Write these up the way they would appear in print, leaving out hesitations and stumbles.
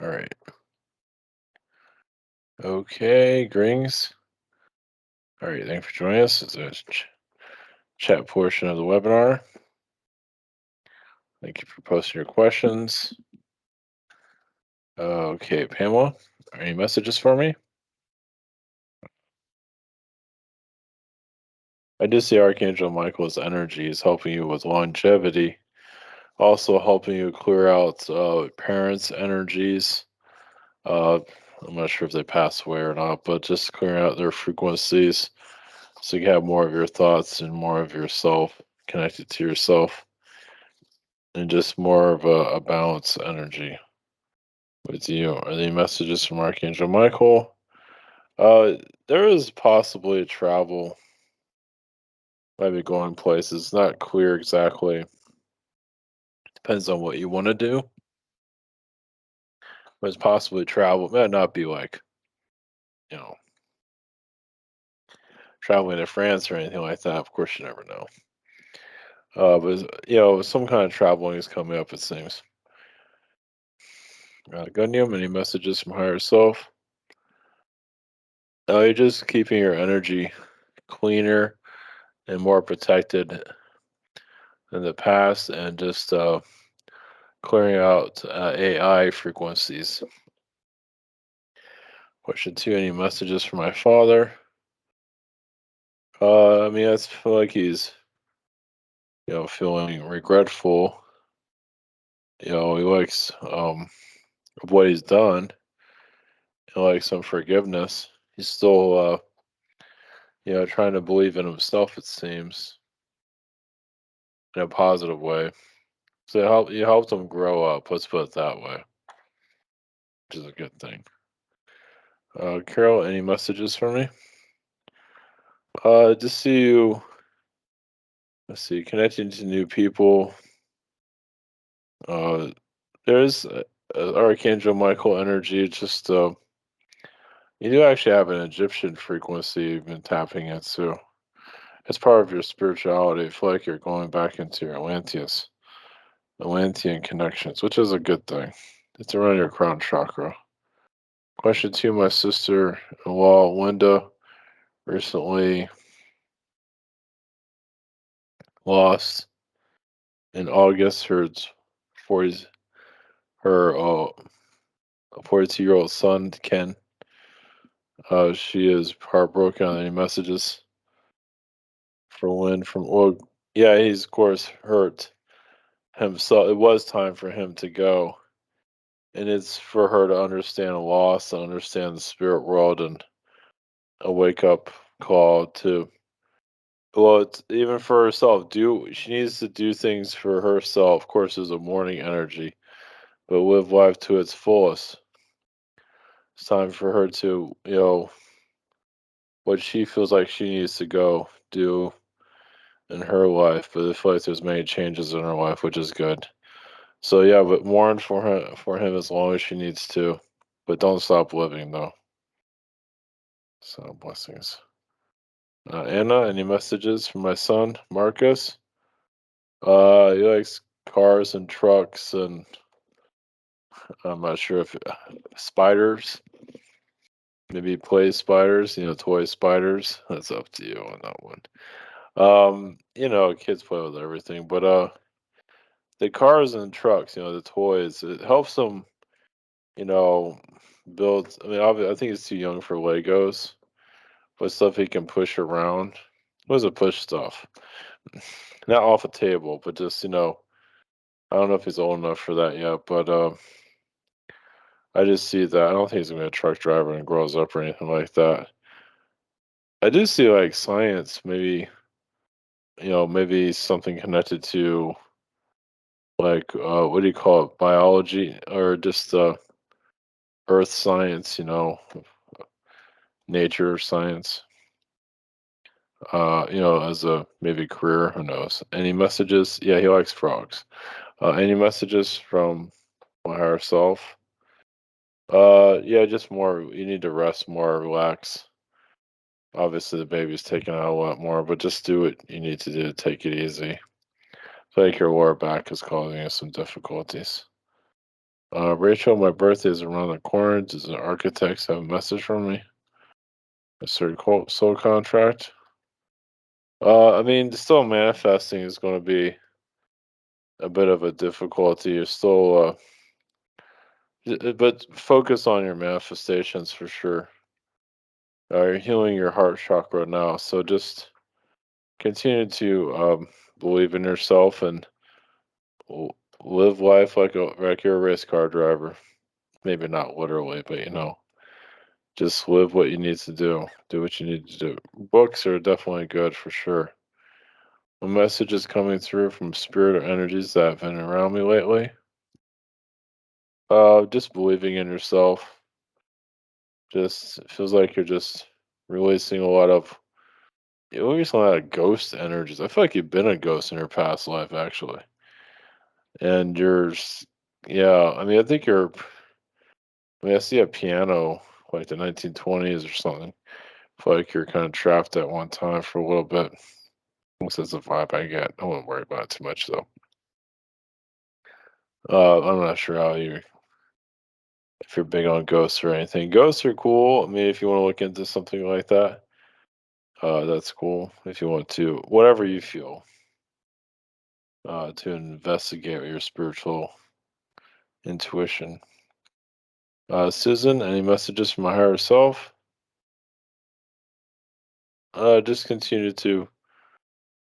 All right. Okay, Grings. All right, thanks for joining us. It's a chat portion of the webinar. Thank you for posting your questions. Okay, Pamela, any messages for me? I do see Archangel Michael's energy is helping you with longevity, also helping you clear out parents' energies. Uh, I'm not sure if they pass away or not, but just clearing out their frequencies so you have more of your thoughts and more of yourself connected to yourself and just more of a balanced energy with you. Are there any messages from Archangel Michael? Uh, there is possibly a travel, maybe going places. Not clear exactly. Depends on what you want to do. But it's possibly travel. It might not be like, you know, traveling to France or anything like that. Of course, you never know. Some kind of traveling is coming up, it seems. Gundium, any messages from higher self? You're just keeping your energy cleaner and more protected in the past and just clearing out AI frequencies. Question two, any messages from my father? I feel like he's, feeling regretful. He likes of what he's done. He likes some forgiveness. He's still, trying to believe in himself, it seems, in a positive way. So you helped him grow up, let's put it that way, which is a good thing. Carol, any messages for me? Just see you. Let's see, connecting to new people. Uh, there's Archangel Michael energy. Just you do actually have an Egyptian frequency you've been tapping into. It's part of your spirituality. I feel like you're going back into your Atlantean connections, which is a good thing. It's around your crown chakra. Question two, my sister-in-law Linda recently lost in August her 40, her 42-year-old son Ken. She is heartbroken on any messages for Lynn from, well, yeah, he's of course hurt himself. It was time for him to go, and it's for her to understand loss and understand the spirit world and a wake up call to, well, it's even for herself. She needs to do things for herself. Of course, there's a morning energy, but live life to its fullest. It's time for her to, what she feels like she needs to go do in her life. But I feel like there's many changes in her life, which is good. So yeah, but mourn for him as long as she needs to, but don't stop living though. So blessings. Anna, any messages from my son Marcus? He likes cars and trucks, and I'm not sure if spiders. Maybe he plays spiders, toy spiders. That's up to you on that one. Kids play with everything, but the cars and trucks, the toys, it helps them, you know, build. I mean, I think it's too young for Legos, but stuff he can push around. What is it? Push stuff, not off a table, but just I don't know if he's old enough for that yet, but I just see that. I don't think he's gonna be a truck driver and grows up or anything like that. I do see like science, maybe maybe something connected to like what do you call it, biology or just earth science, nature science. As a maybe career, who knows? Any messages? Yeah, he likes frogs. Any messages from my higher self? Yeah, just more. You need to rest more, relax. Obviously, the baby's taking out a lot more, but just do what you need to do to take it easy. I feel like your lower back is causing you some difficulties. Rachel, my birthday is around the corner. Does the architects have a message for me? A certain soul contract? I mean, still manifesting is going to be a bit of a difficulty. You're still, but focus on your manifestations for sure. You're healing your heart chakra now, so just continue to believe in yourself and live life like you're a race car driver. Maybe not literally, but just live what you need to do. Do what you need to do. Books are definitely good for sure. A message is coming through from spirit or energies that have been around me lately. Just believing in yourself. Just it feels like you're just releasing a lot of you're releasing a lot of ghost energies. I feel like you've been a ghost in your past life, actually. And yeah. I mean, I think you're. I mean, I see a piano like the 1920s or something. I feel like you're kind of trapped at one time for a little bit. At least that's the vibe I get. I wouldn't worry about it too much though. I'm not sure how you if you're big on ghosts or anything. Ghosts are cool. I mean, if you want to look into something like that, that's cool. If you want to, whatever you feel, to investigate your spiritual intuition. Susan, any messages from my higher self? Just continue to,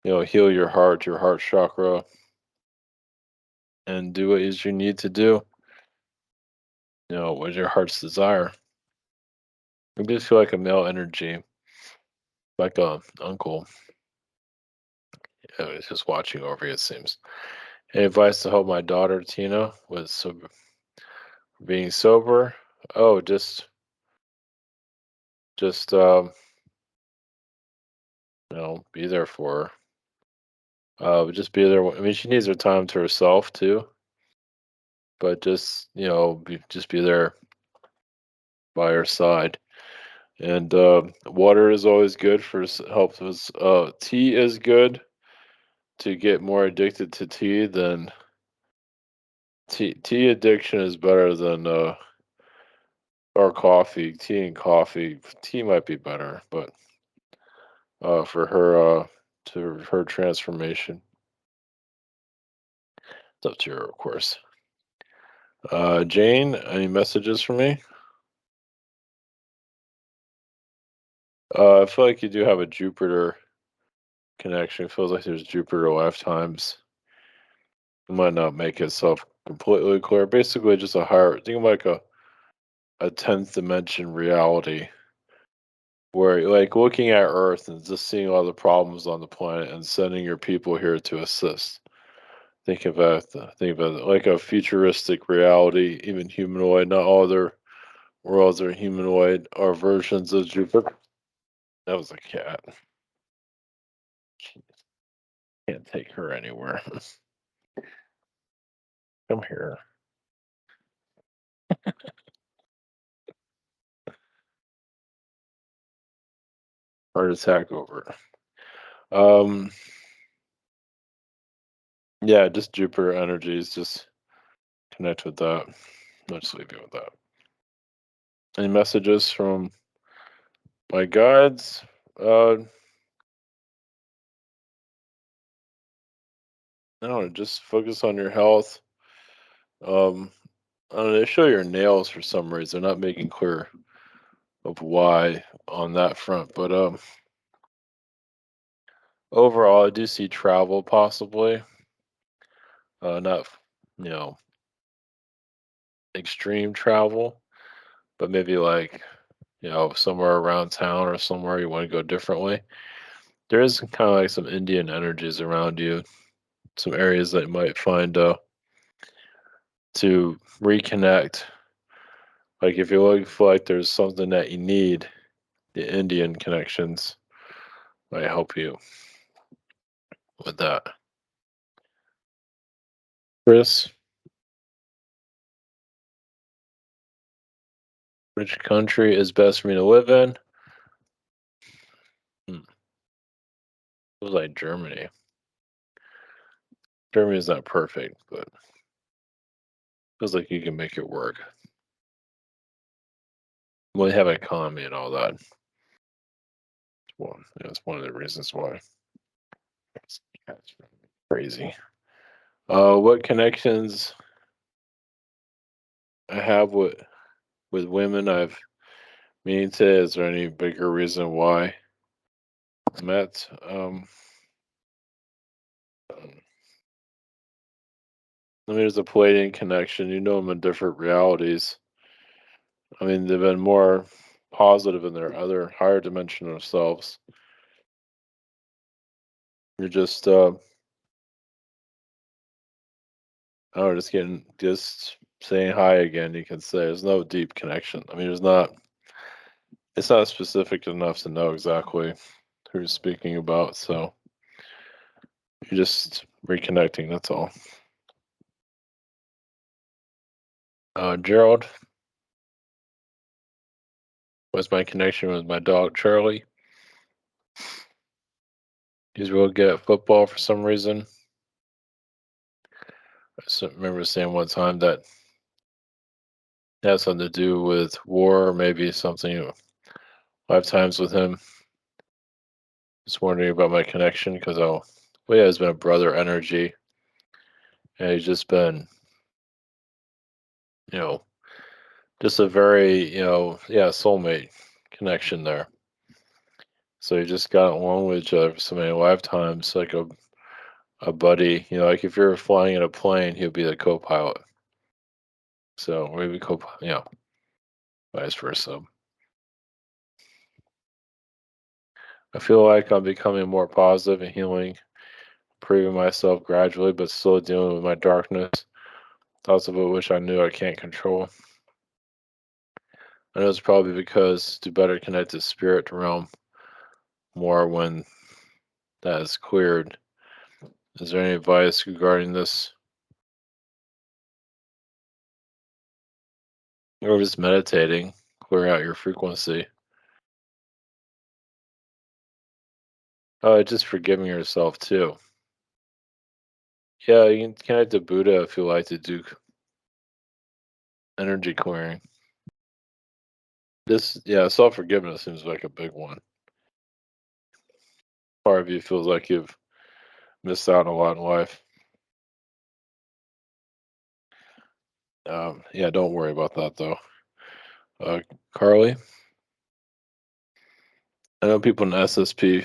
heal your heart chakra, and do what is you need to do. What your heart's desire. I just feel like a male energy, like a uncle. It's just watching over you. It seems. Any advice to help my daughter Tina with being sober? Oh, just be there for her. Just be there. I mean, she needs her time to herself too, but just just be there by her side. And water is always good for helps us. Tea is good to get more addicted to tea than tea addiction is better than or coffee. Tea and coffee. Tea might be better, but for her to her transformation. It's up to her, of course. Jane, any messages for me? I feel like you do have a Jupiter connection. It feels like there's Jupiter lifetimes. It might not make itself completely clear. Basically, just a higher, think of like a 10th dimension reality where you're like looking at Earth and just seeing all the problems on the planet and sending your people here to assist. Think about it like a futuristic reality, even humanoid. Not all other worlds are humanoid or versions of Jupiter. That was a cat. Can't take her anywhere. Come here. Heart attack over. Um, yeah, just Jupiter energies. Just connect with that. I'll just leave you with that. Any messages from my guides? I don't know. Just focus on your health. Um, I don't know. They show your nails for some reason. They're not making clear of why on that front, but overall, I do see travel possibly. Not you know extreme travel, but maybe like somewhere around town or somewhere you want to go differently. There is kind of like some Indian energies around you, some areas that you might find to reconnect. Like if you're looking for like there's something that you need, the Indian connections might help you with that. Chris, which country is best for me to live in? Hmm. It was like Germany. Germany is not perfect, but Feels like you can make it work. We have an economy and all that. Well, that's one of the reasons why it's it's crazy. What connections I have with women I've meaning to? Is there any bigger reason why I met? I mean, there's a Palladian connection. You know them in different realities. I mean, they've been more positive in their other higher dimension of selves. You're just, oh, just saying hi again. You can say there's no deep connection. I mean, it's not specific enough to know exactly who you're speaking about. So you're just reconnecting. That's all. Gerald was my connection with my dog Charlie. He's real good at football for some reason. Remember saying one time that it had something to do with war, or maybe something. 5 times with him. Just wondering about my connection because well, yeah, it's been a brother energy, and he's just been, you know, just a very, yeah, soulmate connection there. So you just got along with each other for so many lifetimes, like a buddy. Like if you're flying in a plane, he'll be the co-pilot. So maybe vice versa. I feel like I'm becoming more positive and healing, improving myself gradually, but still dealing with my darkness. Thoughts of which I knew I can't control. I know it's probably because to better connect to spirit realm more when that is cleared. Is there any advice regarding this? Or just meditating, clear out your frequency. Just forgiving yourself too. Yeah, you can connect to Buddha if you like to do energy clearing. Yeah, self forgiveness seems like a big one. Part of you feels like you've missed out on a lot in life. Yeah, don't worry about that though. Uh, Carly, I know people in SSP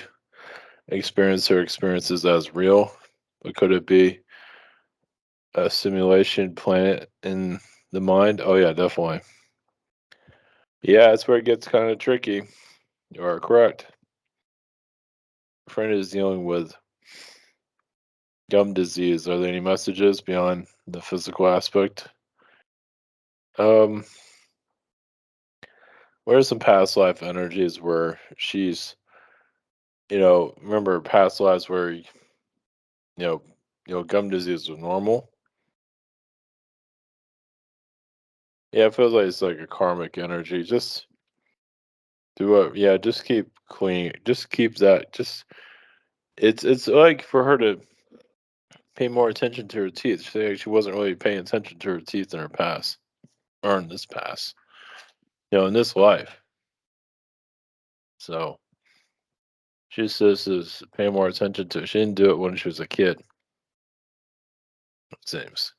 experience their experiences as real, but could it be a simulation planet in the mind? Oh yeah, definitely. Yeah, that's where it gets kind of tricky. You are correct. A friend is dealing with gum disease. Are there any messages beyond the physical aspect? Um, what are some past life energies where she's, remember past lives where know, gum disease was normal? Yeah, it feels like it's like a karmic energy. Just yeah, just keep clean. Just keep that. Just it's like for her to pay more attention to her teeth. She wasn't really paying attention to her teeth in her past or in this past, in this life. So she just is paying more attention to it. She didn't do it when she was a kid, it seems.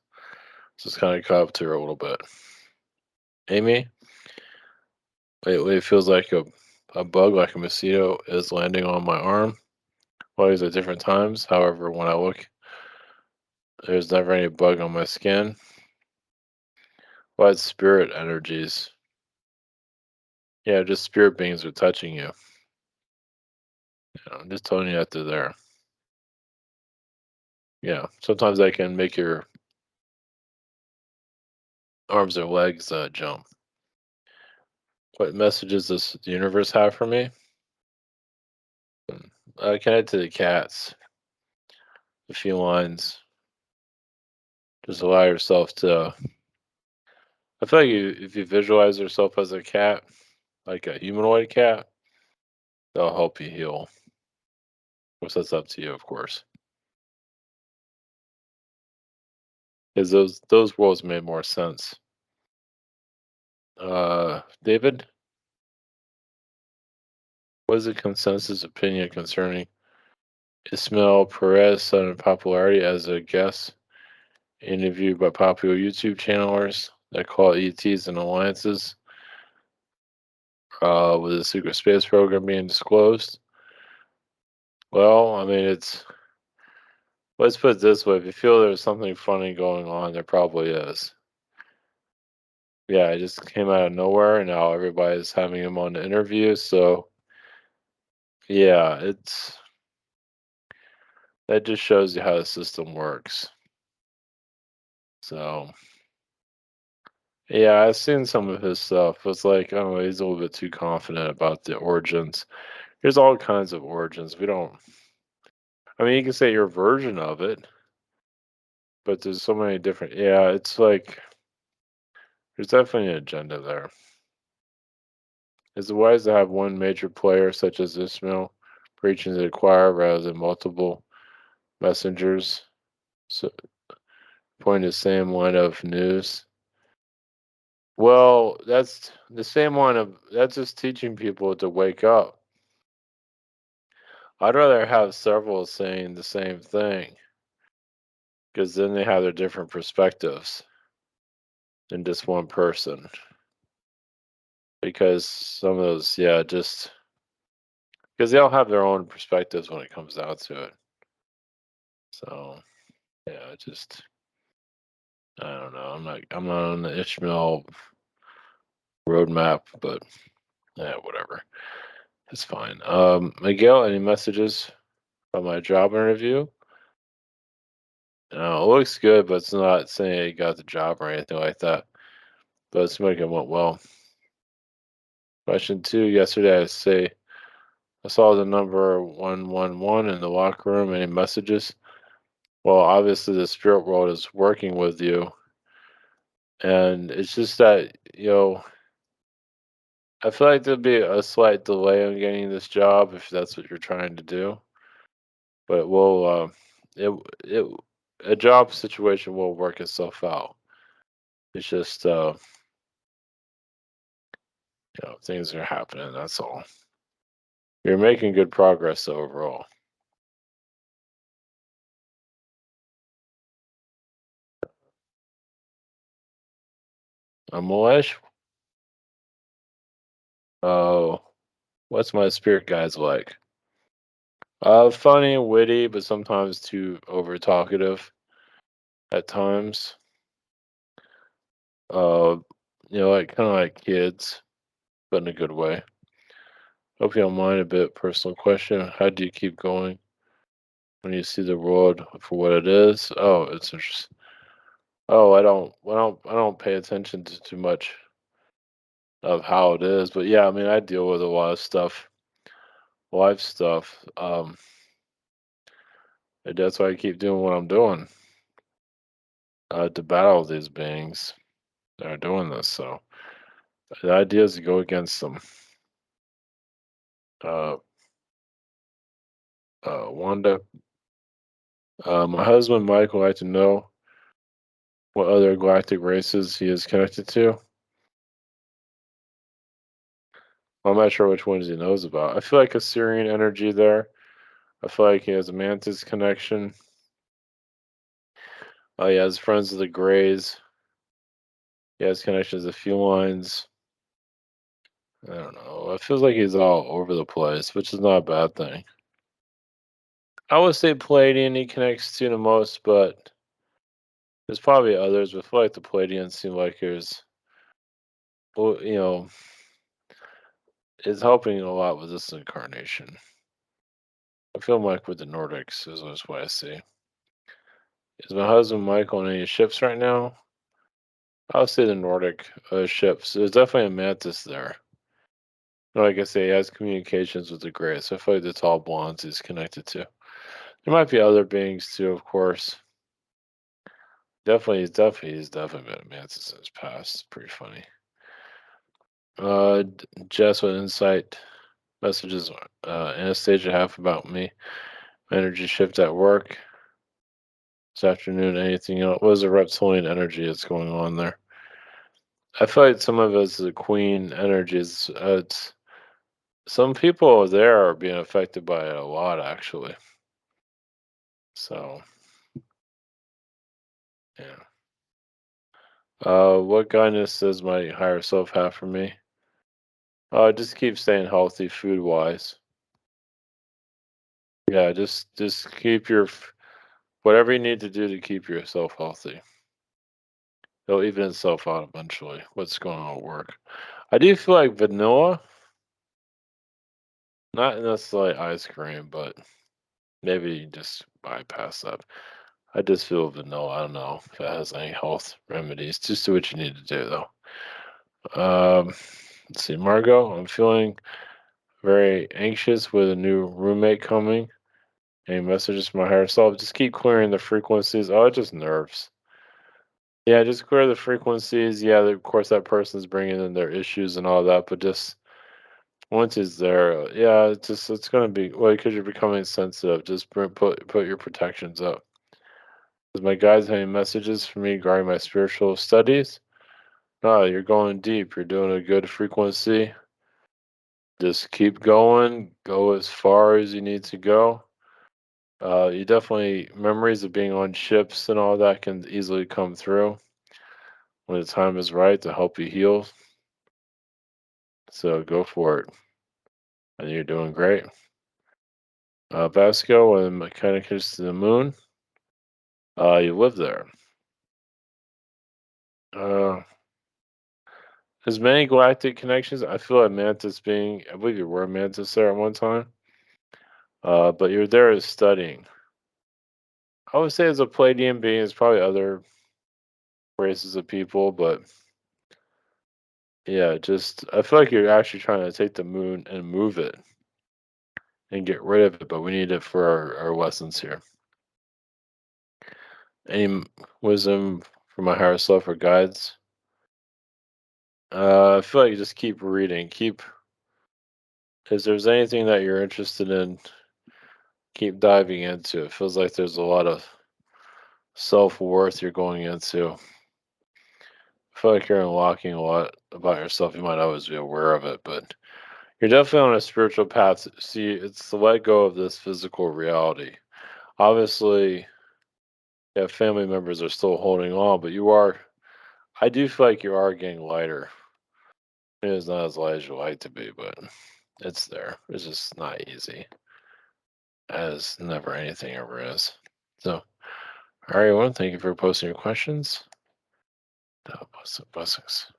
So it's kind of caught up to her a little bit. Amy, lately it feels like a bug, like a mosquito, is landing on my arm. Always at different times. However, when I look, there's never any bug on my skin. Well, it's spirit energies. Yeah, just spirit beings are touching you. I'm just telling you that they're there. Yeah, sometimes I can make your arms or legs jump. What messages does the universe have for me? Connect to the cats, the felines. Just allow yourself to. I feel like if you visualize yourself as a cat, like a humanoid cat, they'll help you heal. Of course, that's up to you, of course. Is those worlds made more sense. David, what is the consensus opinion concerning Ismail Perez sudden popularity as a guest interviewed by popular YouTube channelers that call ETs and alliances, with the secret space program being disclosed? Well, I mean, let's put it this way: if you feel there's something funny going on, there probably is. Yeah, it just came out of nowhere, and now everybody's having him on the interview. So yeah, that just shows you how the system works. So yeah, I've seen some of his stuff. It's like, I don't know, he's a little bit too confident about the origins. There's all kinds of origins. We don't. I mean, you can say your version of it, but there's so many different. Yeah, it's like there's definitely an agenda there. Is it wise to have one major player such as Ismail preaching to the choir rather than multiple messengers? So, point the same line of news. Well, that's the same line of that's just teaching people to wake up. I'd rather have several saying the same thing because then they have their different perspectives than just one person. Because some of those, yeah, just because they all have their own perspectives when it comes down to it. So yeah, just I don't know. I'm not on the Ishmael roadmap, but yeah, whatever. It's fine. Miguel, any messages about my job interview? No, it looks good, but it's not saying he got the job or anything like that. But it's making it went well. Question two. Yesterday, I saw the number 111 in the locker room. Any messages? Well, obviously, the spirit world is working with you, and it's just that I feel like there'd be a slight delay on getting this job if that's what you're trying to do. But it it a job situation will work itself out. It's just things are happening. That's all. You're making good progress overall. Malesh, oh, what's my spirit guys like? Funny, witty, but sometimes too over talkative at times. Uh, like kind of like kids, but in a good way. Hope you don't mind a bit personal question. How do you keep going when you see the world for what it is? Oh, it's interesting. Oh, I don't pay attention to too much of how it is, but yeah, I mean, I deal with a lot of stuff, life stuff. And that's why I keep doing what I'm doing, to battle these beings that are doing this. So the idea is to go against them. Uh, Wanda, my husband Mike would like to know what other galactic races he is connected to. I'm not sure which ones he knows about. I feel like a Syrian energy there. I feel like he has a Mantis connection. He has friends of the Greys. He has connections to Felines. I don't know. It feels like he's all over the place, which is not a bad thing. I would say Palladian he connects to the most, but there's probably others. But I feel like the Palladians seem like well, is helping a lot with this incarnation. I feel like with the Nordics is what I see. Is my husband Michael on any ships right now? I'll say the Nordic ships. There's definitely a Mantis there. Like I say, he has communications with the Greys. So I feel like the tall blondes he's connected to. There might be other beings too, of course. He's definitely been a Mantis in his past. It's pretty funny. Jess, what insight messages Anastasia have about me? Energy shift at work. this afternoon. Anything else? What is the reptilian energy that's going on there? I feel like some of it's the queen energies. It's some people there are being affected by it a lot, actually. So yeah. What guidance does my higher self have for me? Just keep staying healthy, food wise. Yeah, just keep whatever you need to do to keep yourself healthy. It'll even itself out eventually. What's going on at work? I do feel like vanilla, not necessarily ice cream, but maybe just bypass that. I just feel vanilla. I don't know if it has any health remedies. Just do what you need to do, though. Let's see, Margot. I'm feeling very anxious with a new roommate coming. Any messages from my higher self? Just keep clearing the frequencies. Oh, it just nerves. Yeah, just clear the frequencies. Yeah, of course, that person's bringing in their issues and all that, but just once it's there, yeah, it's gonna be well because you're becoming sensitive. Just put your protections up. Does my guides have any messages for me regarding my spiritual studies? No, you're going deep. You're doing a good frequency. Just keep going. Go as far as you need to go. You definitely memories of being on ships and all that can easily come through when the time is right to help you heal. So go for it, and you're doing great. Vasco and Mechanicus to the Moon. You live there. Uh, there's many galactic connections. I feel like Mantis being, I believe you were a Mantis there at one time. But you're there as studying. I would say as a Palladian being, there's probably other races of people, but yeah, just I feel like you're actually trying to take the moon and move it and get rid of it, but we need it for our lessons here. Any wisdom from my higher self or guides? I feel like you just keep reading, keep if there's anything that you're interested in, keep diving into. It feels like there's a lot of self worth you're going into. I feel like you're unlocking a lot about yourself. You might always be aware of it, but you're definitely on a spiritual path. See, it's to let go of this physical reality. Obviously, yeah, family members are still holding on, but you are. I do feel like you are getting lighter. It is not as light as you like to be, but it's there. It's just not easy, as never anything ever is. So, all right, everyone, thank you for posting your questions. Blessings.